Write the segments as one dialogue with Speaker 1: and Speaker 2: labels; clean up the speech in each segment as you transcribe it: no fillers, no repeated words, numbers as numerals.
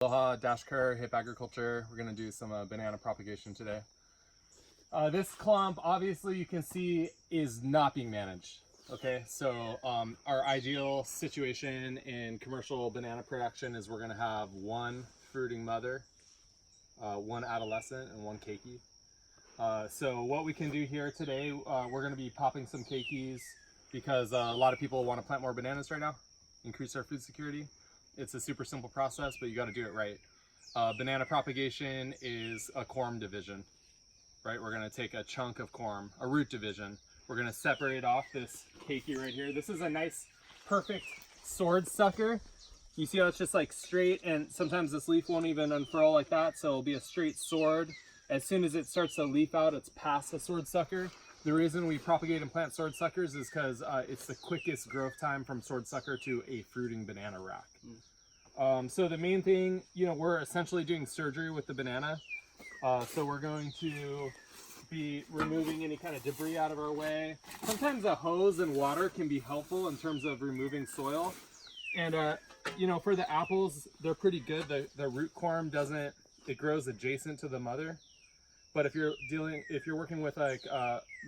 Speaker 1: Aloha, Dashkar, Hip Agriculture. We're going to do some banana propagation today. This clump, obviously you can see, is not being managed. Okay, so our ideal situation in commercial banana production is we're going to have one fruiting mother, one adolescent, and one keiki. So what we can do here today, we're going to be popping some keikis because a lot of people want to plant more bananas right now, increase our food security. It's a super simple process, but you got to do it right. Banana propagation is a corm division, right? We're going to take a chunk of corm, a root division. We're going to separate off this keiki right here. This is a nice, perfect sword sucker. You see how it's just like straight, and sometimes this leaf won't even unfurl like that, so it'll be a straight sword. As soon as it starts to leaf out, it's past the sword sucker. The reason we propagate and plant sword suckers is because it's the quickest growth time from sword sucker to a fruiting banana rack. So the main thing, we're essentially doing surgery with the banana. So we're going to be removing any kind of debris out of our way. Sometimes a hose and water can be helpful in terms of removing soil. And, for the apples, they're pretty good. The root corm it grows adjacent to the mother. But if you're working with like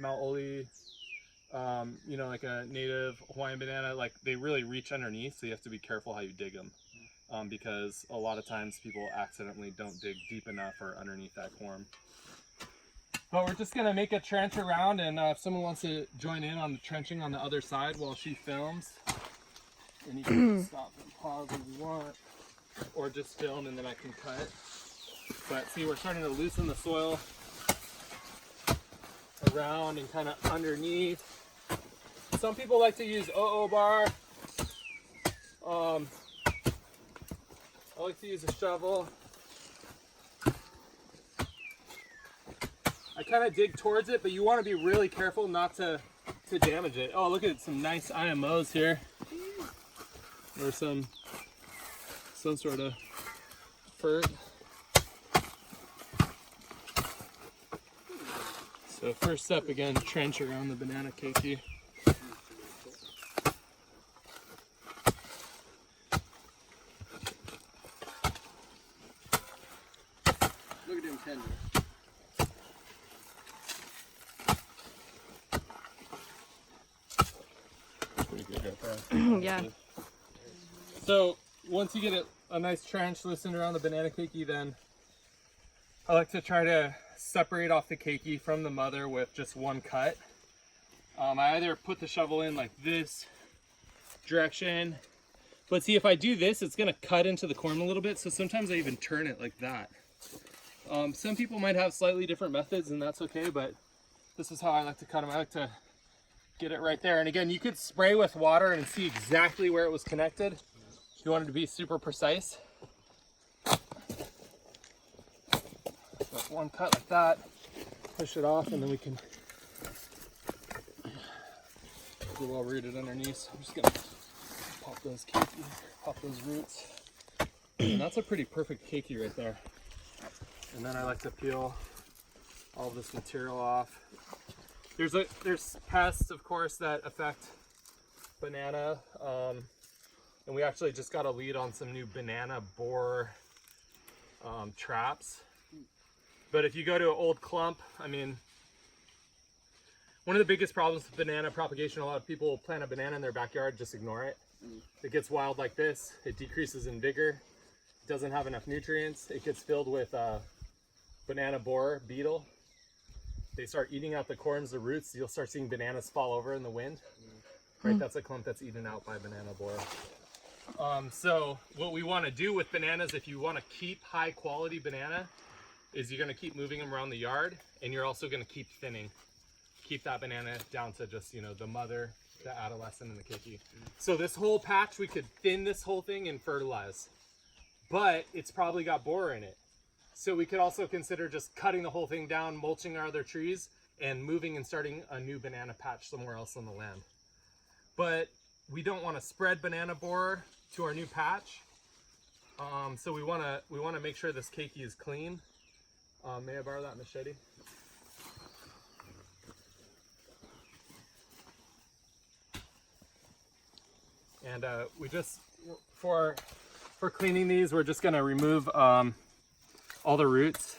Speaker 1: Mount Oli, like a native Hawaiian banana, like they really reach underneath, so you have to be careful how you dig them. Because a lot of times people accidentally don't dig deep enough or underneath that corm. But we're just gonna make a trench around, and if someone wants to join in on the trenching on the other side while she films, then you can stop and pause if you want, or just film and then I can cut. But see, we're starting to loosen the soil around and kind of underneath. Some people like to use OO bar. I like to use a shovel. I kind of dig towards it, but you want to be really careful not to damage it. Oh, look at some nice IMOs here. Or some sort of fert. So first step, again, trench around the banana keiki.
Speaker 2: Look at him tender.
Speaker 1: Pretty good right there.
Speaker 3: Yeah.
Speaker 1: So once you get a nice trench loosened around the banana keiki, then I like to try to separate off the keiki from the mother with just one cut. I either put the shovel in like this direction, but see, if I do this, it's gonna cut into the corm a little bit, so sometimes I even turn it like that. Some people might have slightly different methods, and that's okay, but this is how I like to cut them. I like to get it right there. And again, you could spray with water and see exactly where it was connected if you wanted to be super precise. But one cut like that, push it off, and then we can get well rooted underneath. I'm just gonna pop those keiki, pop those roots. And that's a pretty perfect keiki right there. And then I like to peel all this material off. There's pests, of course, that affect banana. And we actually just got a lead on some new banana borer traps. But if you go to an old clump, I mean, one of the biggest problems with banana propagation, a lot of people will plant a banana in their backyard, just ignore it. It gets wild like this, it decreases in vigor, it doesn't have enough nutrients, it gets filled with banana borer beetle. They start eating out the corms, the roots, you'll start seeing bananas fall over in the wind. Right, that's a clump that's eaten out by banana borer. So what we want to do with bananas, if you want to keep high quality banana, is you're going to keep moving them around the yard, and you're also going to keep thinning. Keep that banana down to just, the mother, the adolescent, and the keiki. So this whole patch, we could thin this whole thing and fertilize, but it's probably got borer in it. So we could also consider just cutting the whole thing down, mulching our other trees, and moving and starting a new banana patch somewhere else on the land. But we don't want to spread banana borer to our new patch. So we want to make sure this keiki is clean. May I borrow that machete? And we just, for for cleaning these, we're just gonna remove all the roots,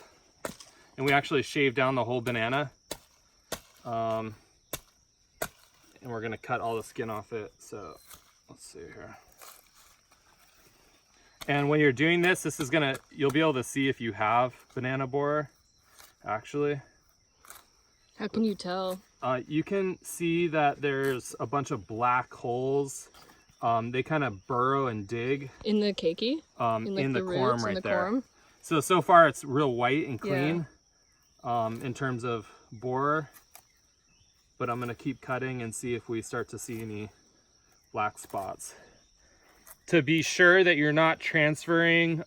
Speaker 1: and we actually shave down the whole banana. And we're gonna cut all the skin off it. So let's see here. And when you're doing this, you'll be able to see if you have banana borer, actually.
Speaker 3: How can you tell?
Speaker 1: You can see that there's a bunch of black holes. They kind of burrow and dig.
Speaker 3: In the keiki?
Speaker 1: In the corm
Speaker 3: roots
Speaker 1: right
Speaker 3: and the
Speaker 1: there.
Speaker 3: corm?
Speaker 1: So far it's real white and clean in terms of borer. But I'm gonna keep cutting and see if we start to see any black spots. To be sure that you're not transferring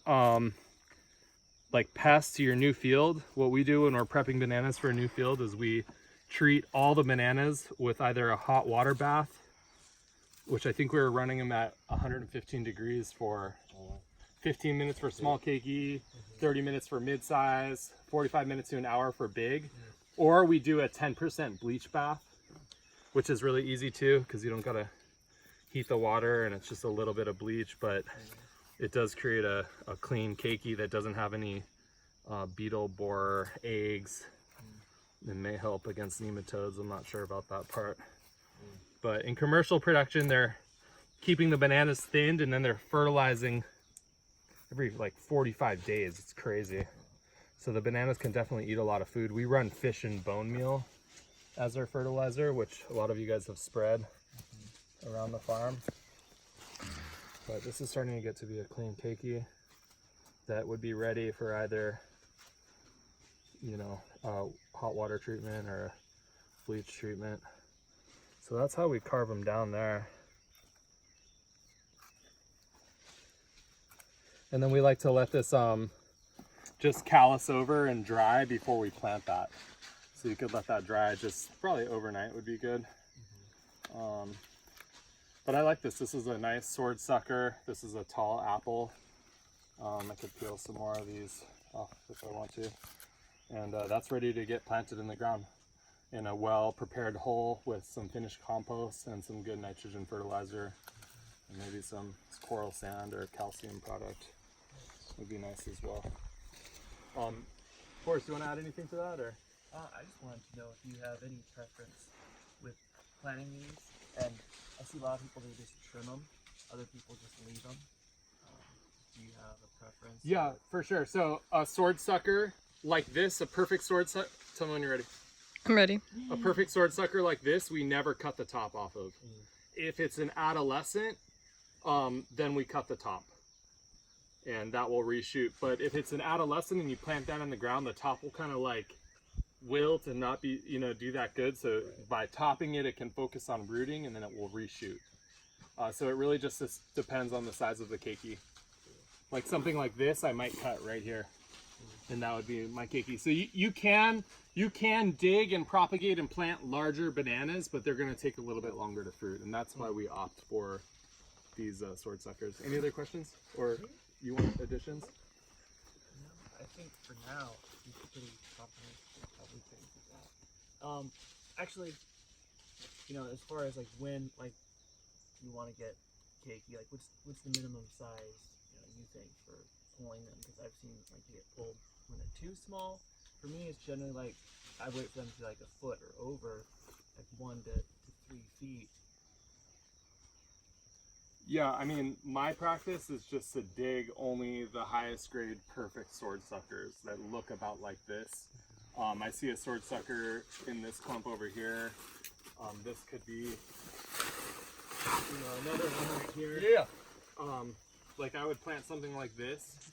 Speaker 1: like pests to your new field, what we do when we're prepping bananas for a new field is we treat all the bananas with either a hot water bath, which I think we were running them at 115 degrees for 15 minutes for small keiki, 30 minutes for mid-size, 45 minutes to an hour for big. Or we do a 10% bleach bath, which is really easy too, because you don't gotta heat the water and it's just a little bit of bleach, but it does create a clean keiki that doesn't have any beetle borer eggs. It may help against nematodes. I'm not sure about that part. But in commercial production, they're keeping the bananas thinned and then they're fertilizing every like 45 days. It's crazy. So the bananas can definitely eat a lot of food. We run fish and bone meal as our fertilizer, which a lot of you guys have spread around the farm. But this is starting to get to be a clean keiki that would be ready for either, you know, hot water treatment or bleach treatment. So that's how we carve them down there. And then we like to let this just callus over and dry before we plant that. So you could let that dry just probably overnight would be good. But I like this. This is a nice sword sucker. This is a tall apple. I could peel some more of these off if I want to. And that's ready to get planted in the ground in a well-prepared hole with some finished compost and some good nitrogen fertilizer and maybe some coral sand or calcium product would be nice as well. Forrest, do you want to add anything to that, or?
Speaker 4: I just wanted to know if you have any preference with planting these. And I see a lot of people, they just trim them. Other people just leave them. Do you have a preference?
Speaker 1: Yeah, for sure. So a sword sucker like this, a perfect sword sucker. Tell me when you're ready.
Speaker 3: I'm ready.
Speaker 1: A perfect sword sucker like this, we never cut the top off of. If it's an adolescent, then we cut the top. And that will reshoot. But if it's an adolescent and you plant that in the ground, the top will kind of like wilt and not be, you know, do that good. So by topping it, it can focus on rooting and then it will reshoot. So it really just depends on the size of the keiki. Like something like this, I might cut right here. And that would be my keiki. So you can dig and propagate and plant larger bananas, but they're going to take a little bit longer to fruit. And that's why we opt for these sword suckers. Any other questions? Or you want additions?
Speaker 4: No, I think for now, it's pretty comprehensive. Probably things like that. Actually, you know, as far as like when like you want to get keiki, like what's the minimum size you think for pulling them? Because I've seen like they get pulled when they're too small. For me, it's generally like I wait for them to be like a foot or over, like 1 to 3 feet.
Speaker 1: Yeah, I mean, my practice is just to dig only the highest grade perfect sword suckers that look about like this. I see a sword sucker in this clump over here. This could be, another one right here. Yeah. Like I would plant something like this,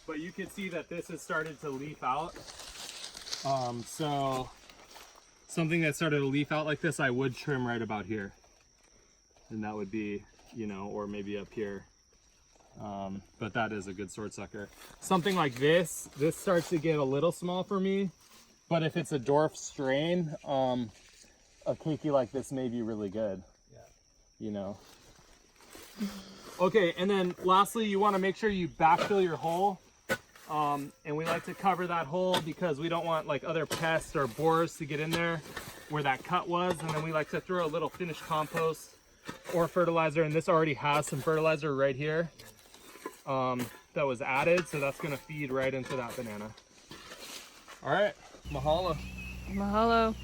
Speaker 1: but you can see that this has started to leaf out. So something that started to leaf out like this, I would trim right about here. And that would be, or maybe up here. But that is a good sword sucker. Something like this starts to get a little small for me, but if it's a dwarf strain, a keiki like this may be really good. Yeah. Okay, and then lastly, you want to make sure you backfill your hole. And we like to cover that hole because we don't want like other pests or borers to get in there where that cut was. And then we like to throw a little finished compost or fertilizer, and this already has some fertilizer right here. that was added, so that's gonna feed right into that banana. All right, mahalo.
Speaker 3: Mahalo.